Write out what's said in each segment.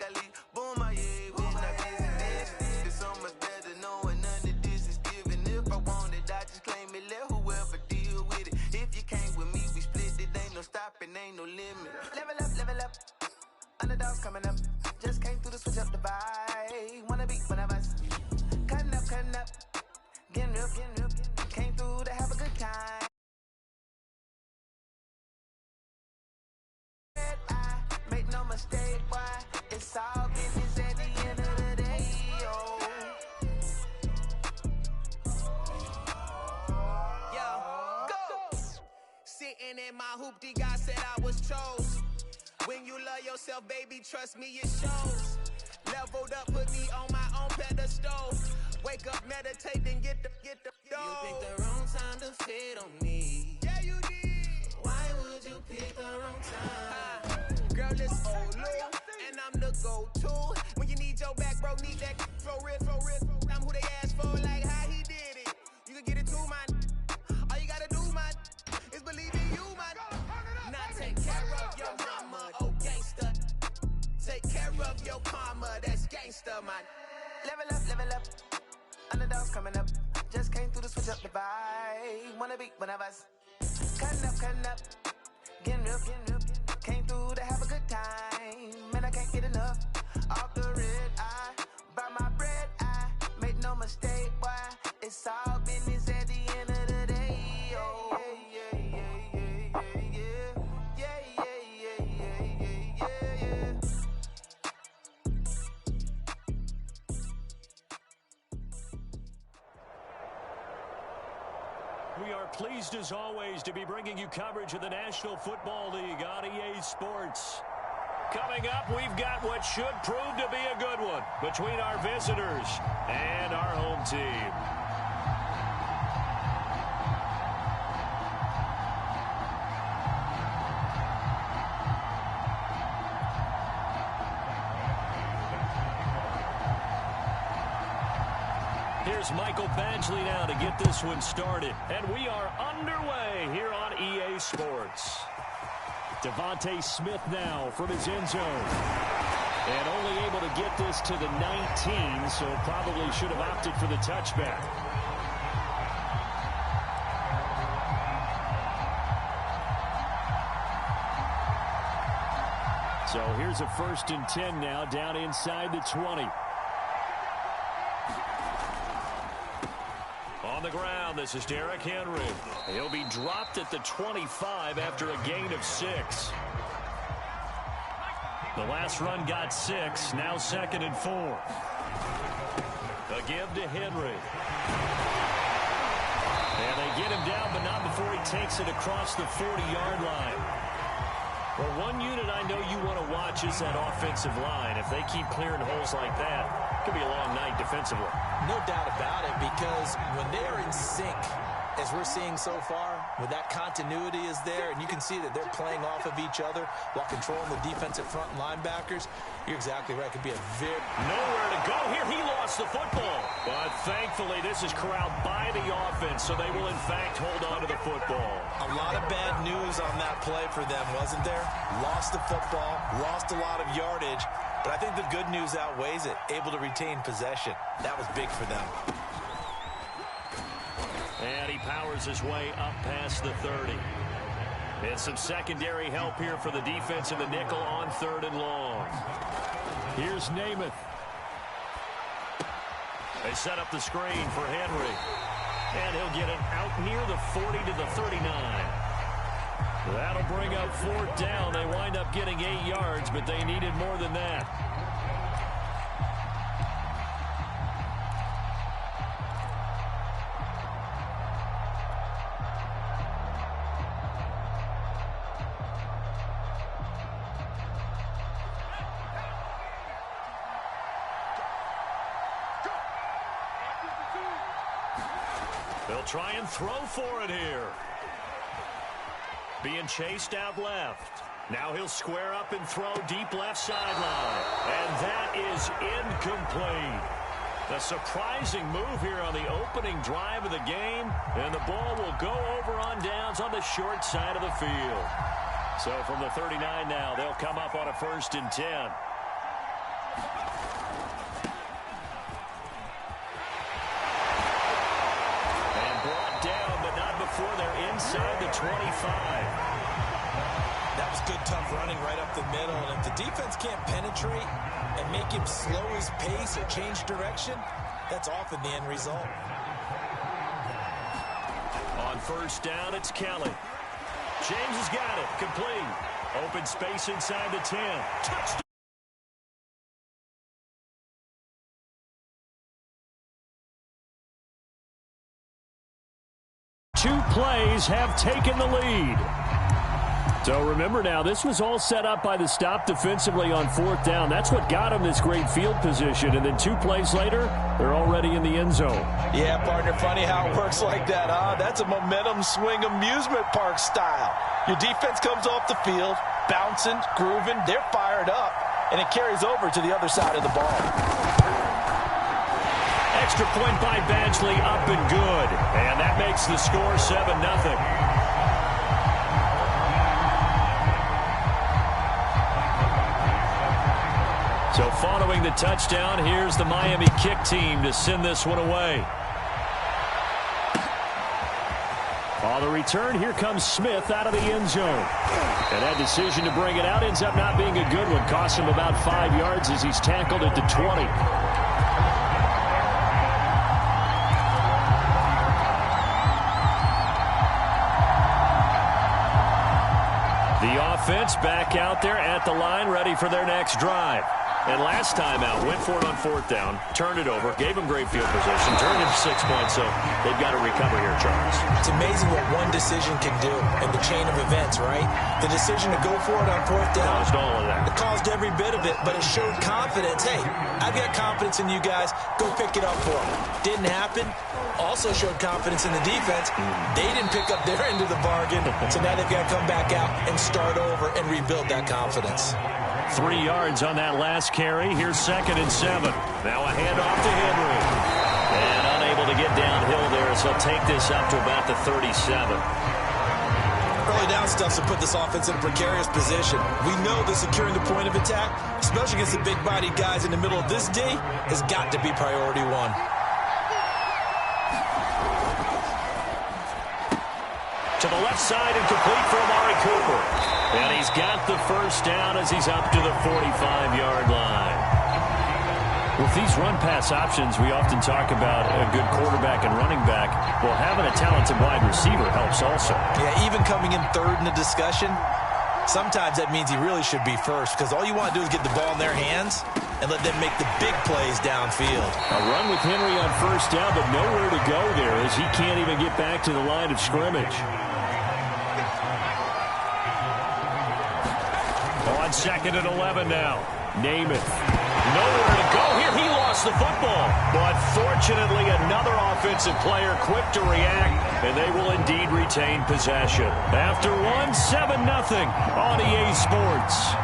Ali. Boom, my yeah, when I business. It's so much better knowing none of this is given. If I want it, I just claim it. Let whoever deal with it. If you came with me, we split it. Ain't no stopping, ain't no limit. Level up, level up. Underdogs coming up. Just came through to switch up the vibe. Wanna be one of us. Cutting up, cutting up. Getting real, getting real. Came through to have a good time. I make no mistake, why? It's all business at the end of the day, oh. Yo, go! Sitting in my hoopty, God said I was chose. When you love yourself, baby, trust me, it shows. Leveled up, put me on my own pedestal. Wake up, meditate, then get the dough. You picked the wrong time to fit on me. Yeah, you did. Why would you pick the wrong time? Girl, it's Olu, and I'm the go-to. When you need your back, bro, need that for real, for real. I'm who they asked for, like how he did it. You can get it too, man. All you gotta do, man, is believe in you, man. Now take care of your mama, oh gangsta. Take care of your karma, that's gangsta, man. Level up, level up. Underdogs coming up. Just came through to switch up the vibe. Wanna be one of us. Cutting up, cutting up. Getting real, getting real. Came through to have a good time. Man, I can't get enough. Off the red eye. Buy my bread, I make no mistake, why? It's all business at the end of the day, oh. We are pleased, as always, to be bringing you coverage of the National Football League on EA Sports. Coming up, we've got what should prove to be a good one between our visitors and our home team. Here's Michael Badgley now to get this one started. And we are underway here on EA Sports. Devontae Smith now from his end zone. And only able to get this to the 19, so probably should have opted for the touchback. So here's a 1st and 10 now down inside the 20. On the ground, this is Derrick Henry. He'll be dropped at the 25 after a gain of 6. The last run got 6, now 2nd and 4. A give to Henry. And they get him down, but not before he takes it across the 40-yard line. Well, one unit I know you want to watch is that offensive line. If they keep clearing holes like that, it could be a long night defensively. No doubt about it, because when they're in sync, as we're seeing so far, when that continuity is there, and you can see that they're playing off of each other while controlling the defensive front linebackers, you're exactly right. It could be a very... Nowhere to go here. He lost the football. But thankfully, this is corralled by the offense, so they will, in fact, hold on to the football. A lot of bad news on that play for them, wasn't there? Lost the football, lost a lot of yardage, but I think the good news outweighs it. Able to retain possession. That was big for them. And he powers his way up past the 30. And some secondary help here for the defense in the nickel on 3rd and long. Here's Namath. They set up the screen for Henry. And he'll get it out near the 40 to the 39. That'll bring up 4th down. They wind up getting 8 yards, but they needed more than that. They'll try and throw for it here. Being chased out left. Now he'll square up and throw deep left sideline. And that is incomplete. A surprising move here on the opening drive of the game. And the ball will go over on downs on the short side of the field. So from the 39 now, they'll come up on a 1st and 10. inside the 25. That was good, tough running right up the middle. And if the defense can't penetrate and make him slow his pace or change direction, that's often the end result. On first down, it's Kelly. James has got it. Complete. Open space inside the 10. Touchdown. Two plays have taken the lead. So remember now, this was all set up by the stop defensively on fourth down. That's what got him this great field position. And then 2 plays later, they're already in the end zone. Yeah, partner, funny how it works like that, huh? That's a momentum swing amusement park style. Your defense comes off the field, bouncing, grooving, they're fired up, and it carries over to the other side of the ball. Extra point by Badgley, up and good. And that makes the score 7-0. So following the touchdown, here's the Miami kick team to send this one away. On the return, here comes Smith out of the end zone. And that decision to bring it out ends up not being a good one. Costs him about 5 yards as he's tackled at the 20. The offense back out there at the line, ready for their next drive. And last time out, went for it on fourth down, turned it over, gave them great field position, turned it 6 points, so they've got to recover here, Charles. It's amazing what one decision can do in the chain of events, right? The decision to go for it on fourth down. Caused all of that. It caused every bit of it, but it showed confidence. Hey, I've got confidence in you guys. Go pick it up for them. Didn't happen. Also showed confidence in the defense. They didn't pick up their end of the bargain, so now they've got to come back out and start over and rebuild that confidence. 3 yards on that last carry. Here's 2nd and 7. Now a handoff to Henry. And unable to get downhill there, so he'll take this up to about the 37. Early down stuff to put this offense in a precarious position. We know that securing the point of attack, especially against the big-bodied guys in the middle of this D, has got to be priority one. To the left side and complete for Amari Cooper. And he's got the first down as he's up to the 45-yard line. With these run-pass options, we often talk about a good quarterback and running back. Well, having a talented wide receiver helps also. Yeah, even coming in third in the discussion, sometimes that means he really should be first, because all you want to do is get the ball in their hands and let them make the big plays downfield. A run with Henry on first down, but nowhere to go there as he can't even get back to the line of scrimmage. On 2nd and 11 now. Namath. Nowhere to go here. He lost the football. But fortunately, another offensive player quick to react, and they will indeed retain possession. After one, 7-0 on EA Sports.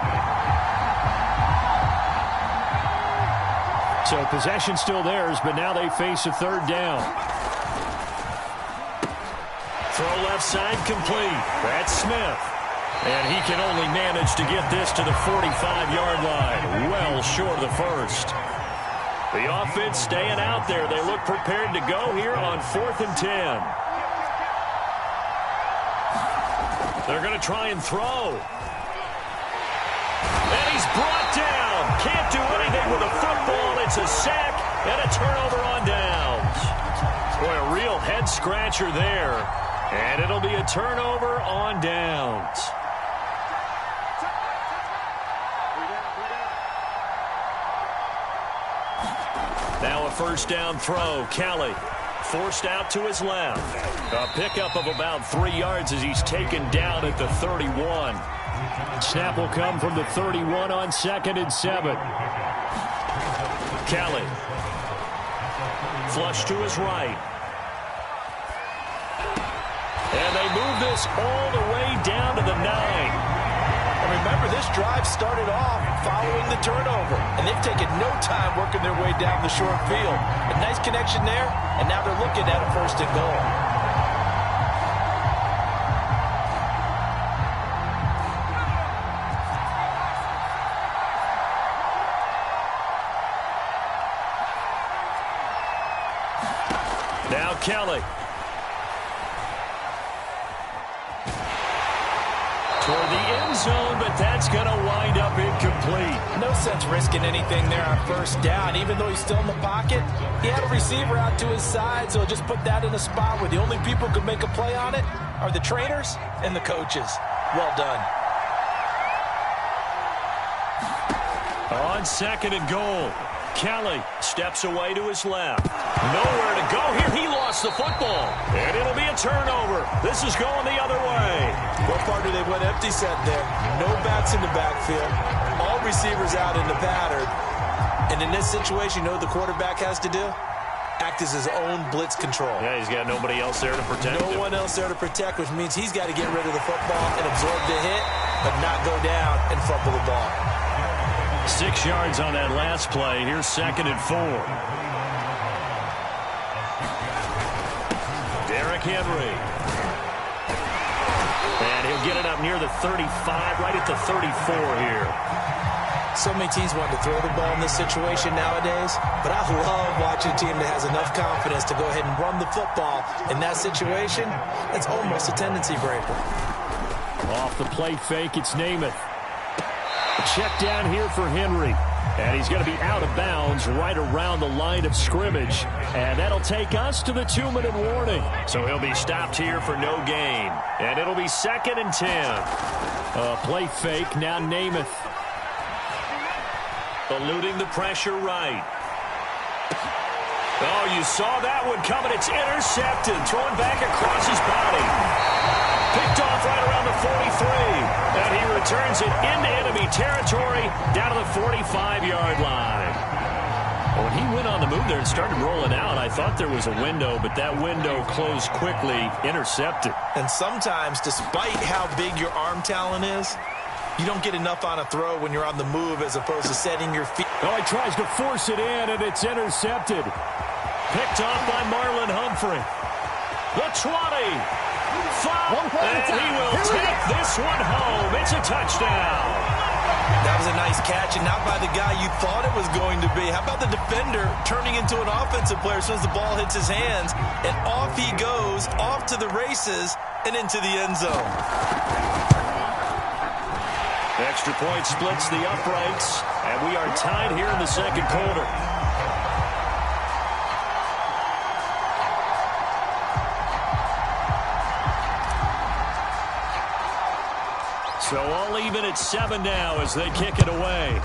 So possession still theirs, but now they face a third down. Throw left side complete. That's Smith. And he can only manage to get this to the 45-yard line, well short of the first. The offense staying out there. They look prepared to go here on 4th and 10. They're going to try and throw. And he's brought down. Can't do anything with a football. It's a sack and a turnover on downs. Boy, a real head-scratcher there. And it'll be a turnover on downs. Now a first down throw. Kelly forced out to his left. A pickup of about 3 yards as he's taken down at the 31. Snap will come from the 31 on 2nd and 7. Kelly. Flush to his right. And they move this all the way down to the 9. And remember, this drive started off following the turnover, and they've taken no time working their way down the short field. A nice connection there, and now they're looking at a 1st and goal. Now Kelly. toward the end zone, but that's going to wind up incomplete. No sense risking anything there on first down. Even though he's still in the pocket, he had a receiver out to his side, so just put that in a spot where the only people who can make a play on it are the trainers and the coaches. Well done. On 2nd and goal, Kelly steps away to his left. Nowhere to go here. He lost the football. And it'll be a turnover. This is going the other way. What part do they went empty set there? No backs in the backfield. All receivers out in the pattern. And in this situation, you know what the quarterback has to do? Act as his own blitz control. Yeah, he's got nobody else there to protect him. No one else there to protect, which means he's got to get rid of the football and absorb the hit, but not go down and fumble the ball. 6 yards on that last play. Here's 2nd and 4. Derrick Henry. And he'll get it up near the 35, right at the 34 here. So many teams want to throw the ball in this situation nowadays, but I love watching a team that has enough confidence to go ahead and run the football. In that situation, it's almost a tendency breaker. Off the play fake, it's Namath. Check down here for Henry. And he's going to be out of bounds right around the line of scrimmage. And that'll take us to the 2-minute warning. So he'll be stopped here for no gain. And it'll be 2nd and 10. Play fake, now Namath. Eluding the pressure right. Oh, you saw that one coming. It's intercepted. Thrown back across his body. Picked off right around the 43. And he returns it into enemy territory down to the 45-yard line. When he went on the move there and started rolling out, I thought there was a window, but that window closed quickly, intercepted. And sometimes, despite how big your arm talent is, you don't get enough on a throw when you're on the move as opposed to setting your feet. Oh, he tries to force it in, and it's intercepted. Picked off by Marlon Humphrey. The 20. And he will take this one home. It's a touchdown. That was a nice catch, and not by the guy you thought it was going to be. How about the defender turning into an offensive player as soon as the ball hits his hands, and off he goes, off to the races, and into the end zone. Extra point splits the uprights, and we are tied here in the 2nd quarter. So all even at 7 now as they kick it away.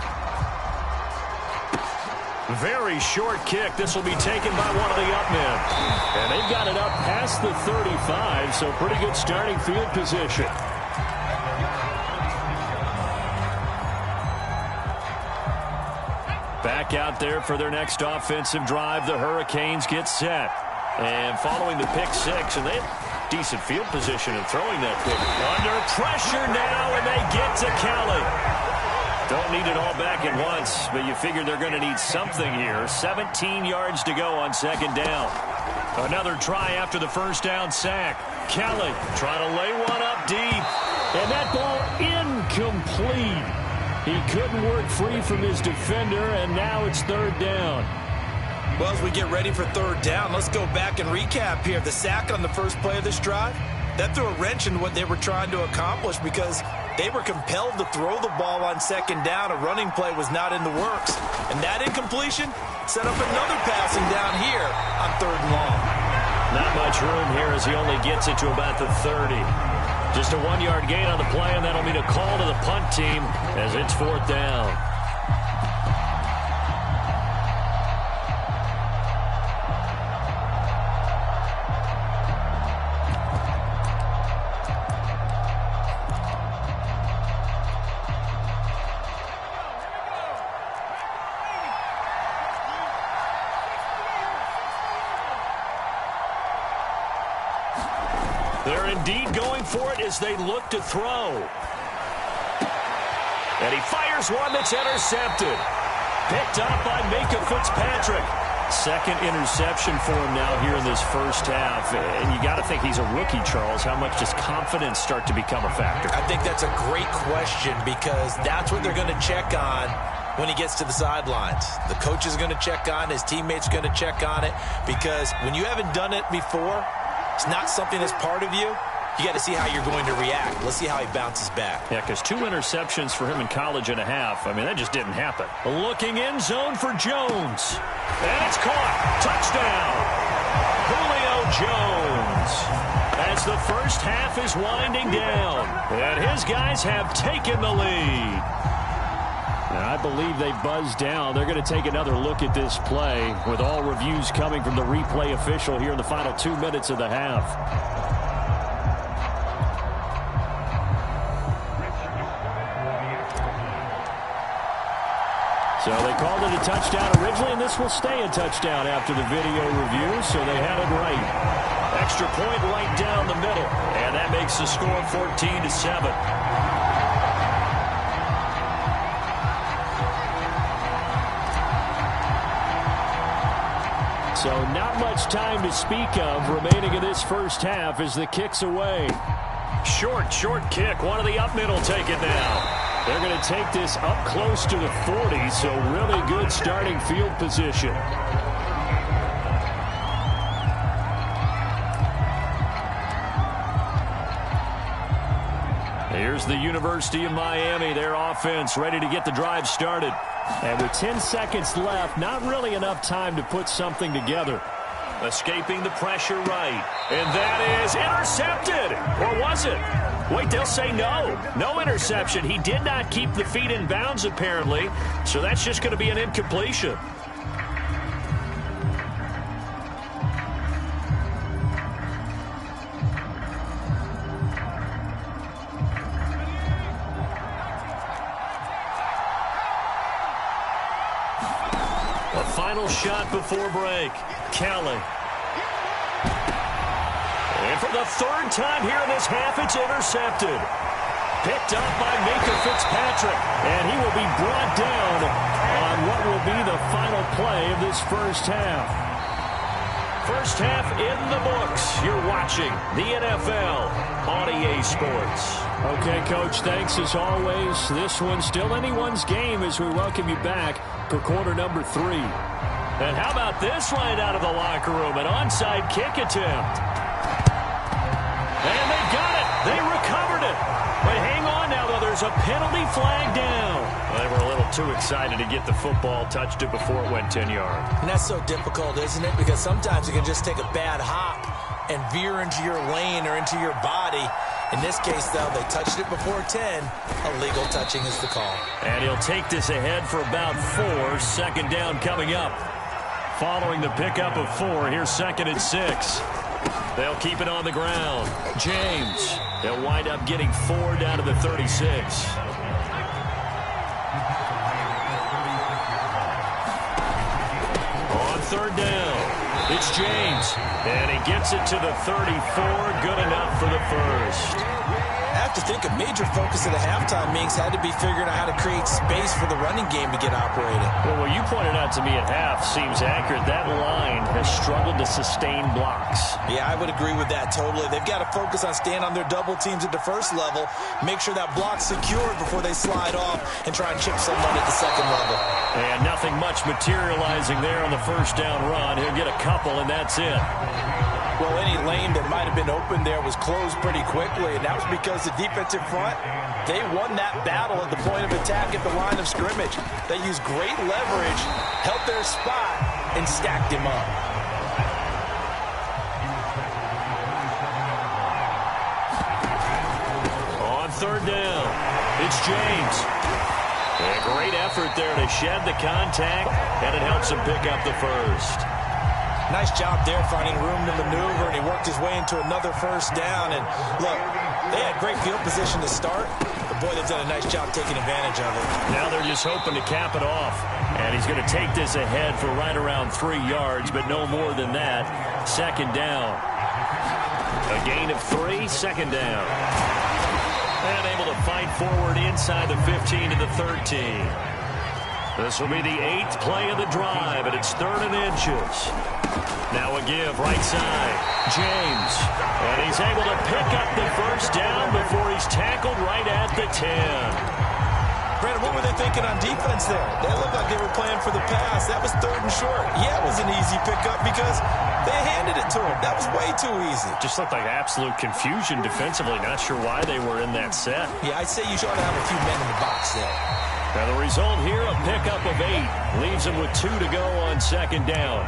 Very short kick. This will be taken by one of the up men. And they've got it up past the 35, so pretty good starting field position. Back out there for their next offensive drive. The Hurricanes get set. And following the pick 6, and they have decent field position in throwing that pick. Under pressure now, and they get to Kelly. Don't need it all back at once, but you figure they're going to need something here. 17 yards to go on 2nd down. Another try after the first down sack. Kelly trying to lay one up deep. And that ball incomplete. He couldn't work free from his defender, and now it's 3rd down. Well, as we get ready for 3rd down, let's go back and recap here. The sack on the first play of this drive, that threw a wrench in what they were trying to accomplish because they were compelled to throw the ball on 2nd down. A running play was not in the works. And that incompletion set up another passing down here on 3rd and long. Not much room here as he only gets it to about the 30. Just a 1-yard gain on the play, and that'll mean a call to the punt team as it's 4th down. They're indeed going for it as they look to throw. And he fires one that's intercepted. Picked up by Micah Fitzpatrick. 2nd interception for him now here in this first half. And you got to think he's a rookie, Charles. How much does confidence start to become a factor? I think that's a great question because that's what they're going to check on when he gets to the sidelines. The coach is going to check on, his teammates are going to check on it because when you haven't done it before, it's not something that's part of you. you got to see how you're going to react. Let's see how he bounces back. Yeah, because 2 interceptions for him in college and a half. I mean, that just didn't happen. Looking end zone for Jones. And it's caught. Touchdown. Julio Jones. As the first half is winding down. And his guys have taken the lead. And I believe they buzzed down. They're going to take another look at this play with all reviews coming from the replay official here in the final 2 minutes of the half. So they called it a touchdown originally, and this will stay a touchdown after the video review, so they had it right. Extra point right down the middle, and that makes the score 14-7. So not much time to speak of remaining in this first half as the kick's away. Short kick. One of the up middle take it now. They're going to take this up close to the 40, so really good starting field position. Here's the University of Miami, their offense ready to get the drive started. And with 10 seconds left, not really enough time to put something together. Escaping the pressure right. And that is intercepted. Or was it? Wait, they'll say no. No interception. He did not keep the feet in bounds, apparently. So that's just going to be an incompletion. A final shot before break. Kelly. And for the third time here in this half, it's intercepted. Picked up by Minka Fitzpatrick. And he will be brought down on what will be the final play of this first half. First half in the books. You're watching the NFL on EA Sports. Okay, Coach, thanks as always. This one's still anyone's game as we welcome you back for quarter number 3. And how about this right out of the locker room? An onside kick attempt. And they got it. They recovered it. But hang on now, though. There's a penalty flag down. Well, they were a little too excited to get the football, touched it before it went 10 yards. And that's so difficult, isn't it? Because sometimes you can just take a bad hop and veer into your lane or into your body. In this case, though, they touched it before 10. Illegal touching is the call. And he'll take this ahead for about 4. Second down coming up. Following the pickup of 4, here's 2nd and 6. They'll keep it on the ground. James. They'll wind up getting 4 down to the 36. On 3rd down, it's James. And he gets it to the 34. Good enough for the first. I have to think a major focus of the halftime meetings had to be figuring out how to create space for the running game to get operated. Well, what you pointed out to me at half seems accurate. That line has struggled to sustain blocks. Yeah, I would agree with that totally. They've got to focus on staying on their double teams at the first level, make sure that block's secured before they slide off and try and chip someone at the second level. And nothing much materializing there on the first down run. He'll get a couple, and that's it. Well, any lane that might have been open there was closed pretty quickly, and that was because the defensive front, they won that battle at the point of attack at the line of scrimmage. They used great leverage, held their spot, and stacked him up. On 3rd down, it's James. A great effort there to shed the contact, and it helps him pick up the first. Nice job there finding room to maneuver, and he worked his way into another first down. And look, they had great field position to start, but boy, they've done a nice job taking advantage of it. Now they're just hoping to cap it off. And he's going to take this ahead for right around 3 yards, but no more than that. 2nd down. A gain of 3, 2nd down. And able to fight forward inside the 15 to the 13. This will be the 8th play of the drive, and it's 3rd and inches. Now a give, right side. James. And he's able to pick up the first down before he's tackled right at the 10. Brandon, what were they thinking on defense there? They looked like they were playing for the pass. That was 3rd and short. Yeah, it was an easy pickup because they handed it to him. That was way too easy. Just looked like absolute confusion defensively. Not sure why they were in that set. Yeah, I'd say you should have a few men in the box there. Now the result here, a pickup of 8. Leaves them with 2 to go on 2nd down.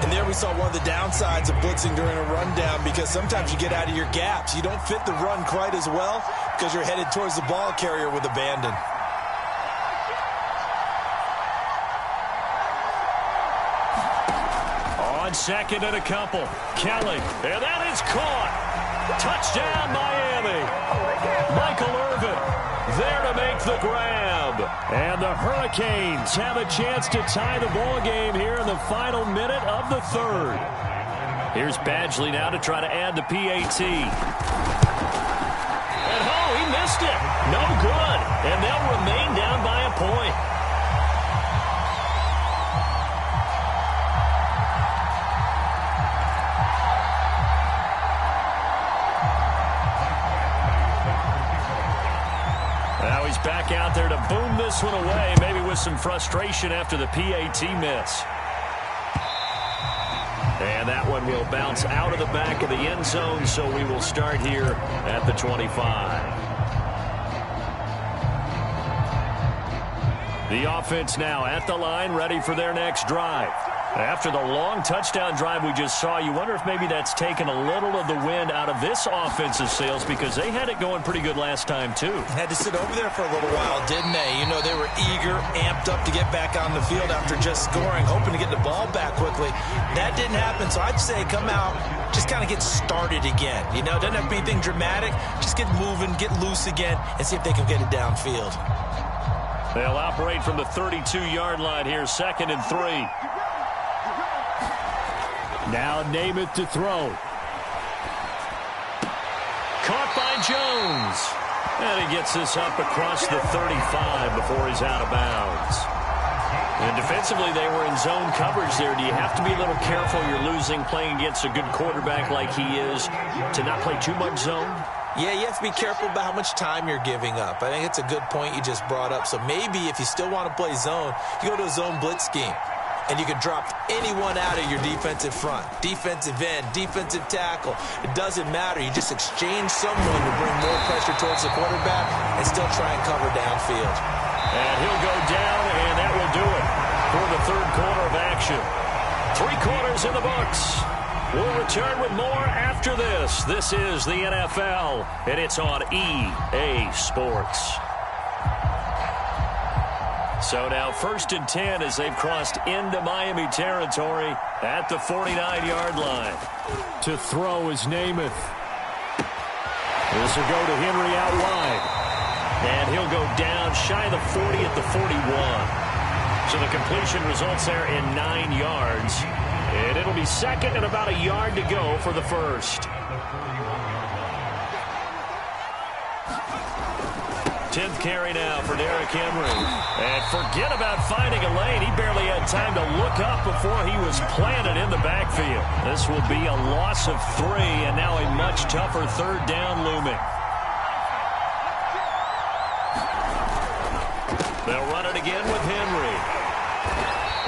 And there we saw one of the downsides of blitzing during a rundown because sometimes you get out of your gaps. You don't fit the run quite as well because you're headed towards the ball carrier with abandon. On 2nd and a couple. Kelly, and that is caught. Touchdown, Miami. Michael Irvin there to make the grab. And the Hurricanes have a chance to tie the ball game here in the final minute of the 3rd. Here's Badgley now to try to add the PAT. And he missed it. No good. And they'll remain down by a point. Now he's back out there to boom this one away, maybe with some frustration after the PAT miss. And that one will bounce out of the back of the end zone, so we will start here at the 25. The offense now at the line, ready for their next drive. After the long touchdown drive we just saw, you wonder if maybe that's taken a little of the wind out of this offensive sails because they had it going pretty good last time, too. Had to sit over there for a little while, didn't they? You know, they were eager, amped up to get back on the field after just scoring, hoping to get the ball back quickly. That didn't happen, so I'd say come out, just kind of get started again. You know, doesn't have to be anything dramatic. Just get moving, get loose again, and see if they can get it downfield. They'll operate from the 32-yard line here, 2nd and 3. Now Namath to throw. Caught by Jones. And he gets this up across the 35 before he's out of bounds. And defensively, they were in zone coverage there. Do you have to be a little careful? You're losing playing against a good quarterback like he is to not play too much zone? Yeah, you have to be careful about how much time you're giving up. I think it's a good point you just brought up. So maybe if you still want to play zone, you go to a zone blitz scheme. And you can drop anyone out of your defensive front, defensive end, defensive tackle. It doesn't matter. You just exchange someone to bring more pressure towards the quarterback and still try and cover downfield. And he'll go down, and that will do it for the 3rd quarter of action. 3 quarters in the books. We'll return with more after this. This is the NFL, and it's on EA Sports. So now 1st and 10 as they've crossed into Miami territory at the 49-yard line. To throw is Namath. This will go to Henry out wide. And he'll go down shy of the 40 at the 41. So the completion results there in 9 yards. And it'll be 2nd and about a yard to go for the 1st. 10th carry now for Derrick Henry. And forget about finding a lane. He barely had time to look up before he was planted in the backfield. This will be a loss of 3, and now a much tougher 3rd down looming. They'll run it again with Henry.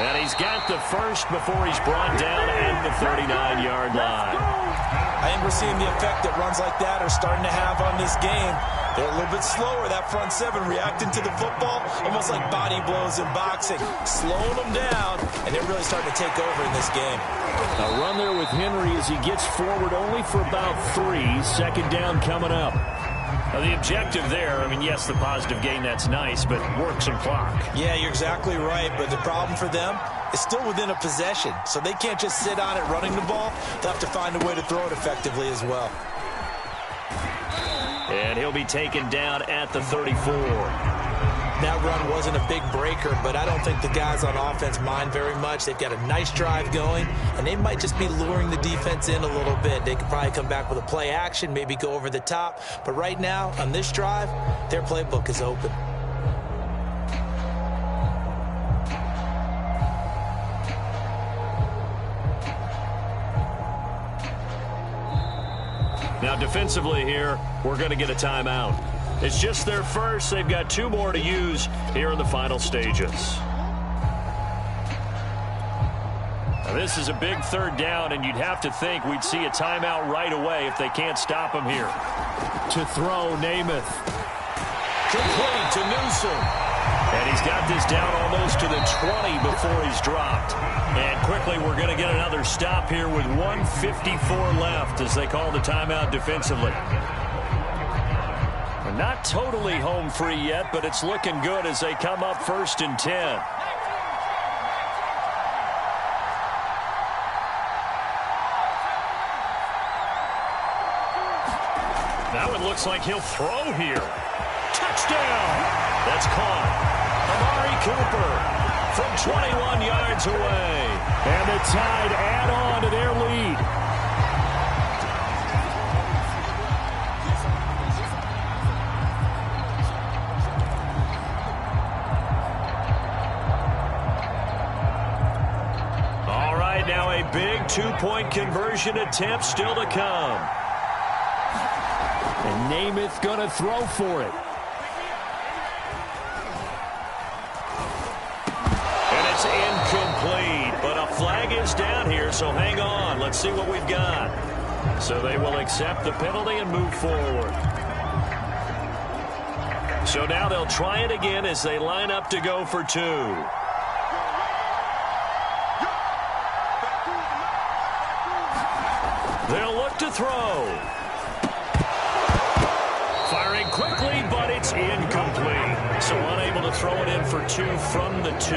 And he's got the 1st before he's brought down at the 39-yard line. I think we're seeing the effect that runs like that are starting to have on this game. They're a little bit slower, that front 7, reacting to the football, almost like body blows in boxing, slowing them down, and they're really starting to take over in this game. A run there with Henry as he gets forward only for about 3. 2nd down coming up. Now the objective there, I mean, yes, the positive gain, that's nice, but work some clock. Yeah, you're exactly right, but the problem for them is still within a possession, so they can't just sit on it running the ball. They'll have to find a way to throw it effectively as well. And he'll be taken down at the 34. That run wasn't a big breaker, but I don't think the guys on offense mind very much. They've got a nice drive going, and they might just be luring the defense in a little bit. They could probably come back with a play action, maybe go over the top. But right now, on this drive, their playbook is open. Now defensively here, we're going to get a timeout. It's just their first. They've got 2 more to use here in the final stages. Now, this is a big 3rd down, and you'd have to think we'd see a timeout right away if they can't stop him here. To throw, Namath. Complete to Newsome. And he's got this down almost to the 20 before he's dropped. And quickly, we're going to get another stop here with 1:54 left as they call the timeout defensively. We're not totally home free yet, but it's looking good as they come up 1st and 10. Now it looks like he'll throw here. Touchdown! That's caught. Amari Cooper from 21 yards away. And the Tide add on to their lead. All right, now a big 2-point conversion attempt still to come. And Namath going to throw for it. Incomplete, but a flag is down here, so hang on. Let's see what we've got. So they will accept the penalty and move forward. So now they'll try it again as they line up to go for 2. They'll look to throw. Firing quickly, but it's incomplete. So unable to throw it in for 2 from the 2.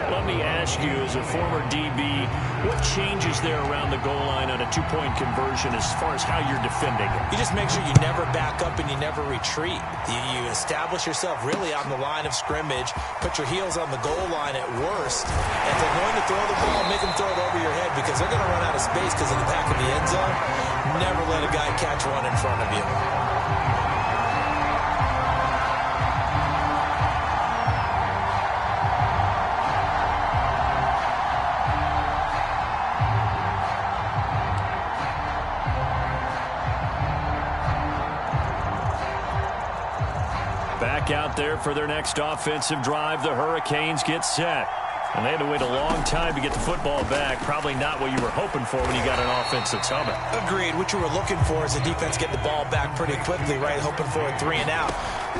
Let me ask you, as a former DB, what changes there around the goal line on a 2-point conversion as far as how you're defending it? You just make sure you never back up and you never retreat. You establish yourself really on the line of scrimmage, put your heels on the goal line at worst. And if they're going to throw the ball, make them throw it over your head because they're going to run out of space because of the back of the end zone. Never let a guy catch one in front of you. Back out there for their next offensive drive. The Hurricanes get set. And they had to wait a long time to get the football back. Probably not what you were hoping for when you got an offense that's humming. Agreed. What you were looking for is the defense getting the ball back pretty quickly, right? Hoping for a 3 and out.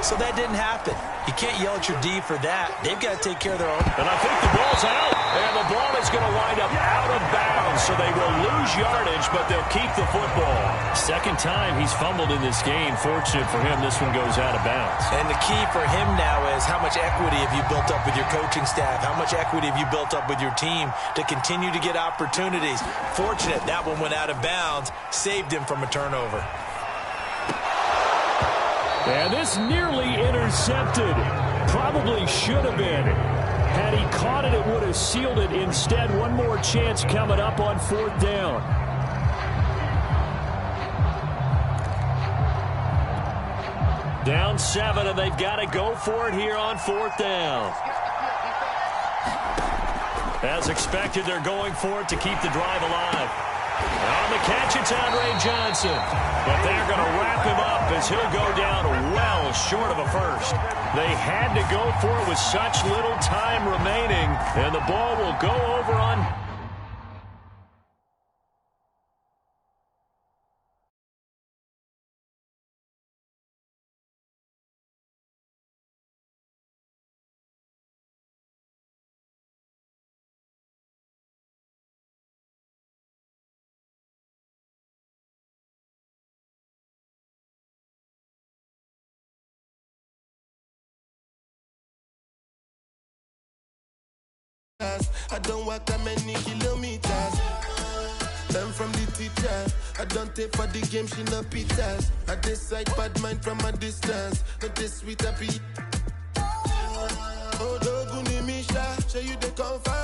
So that didn't happen. You can't yell at your D for that. They've got to take care of their own. And I think the ball's out. And the ball is going to wind up out of bounds. So they will lose yardage, but they'll keep the football. Second time he's fumbled in this game. Fortunate for him, this one goes out of bounds. And the key for him now is how much equity have you built up with your coaching staff? How much equity have you built up with your team to continue to get opportunities? Fortunate that one went out of bounds. Saved him from a turnover. And this nearly intercepted. Probably should have been. Had he caught it, it would have sealed it. Instead, one more chance coming up on 4th down. Down 7, and they've got to go for it here on 4th down. As expected, they're going for it to keep the drive alive. On the catch, it's Andre Johnson. But they're going to wrap him up as he'll go down well short of a first. They had to go for it with such little time remaining, and the ball will go over on... I don't walk that many kilometers. Learn from the teacher. I don't take for the game, she no pitas. I decide bad mind from a distance. Not this sweet happy. Oh, Doguni Misha, show you the comfort.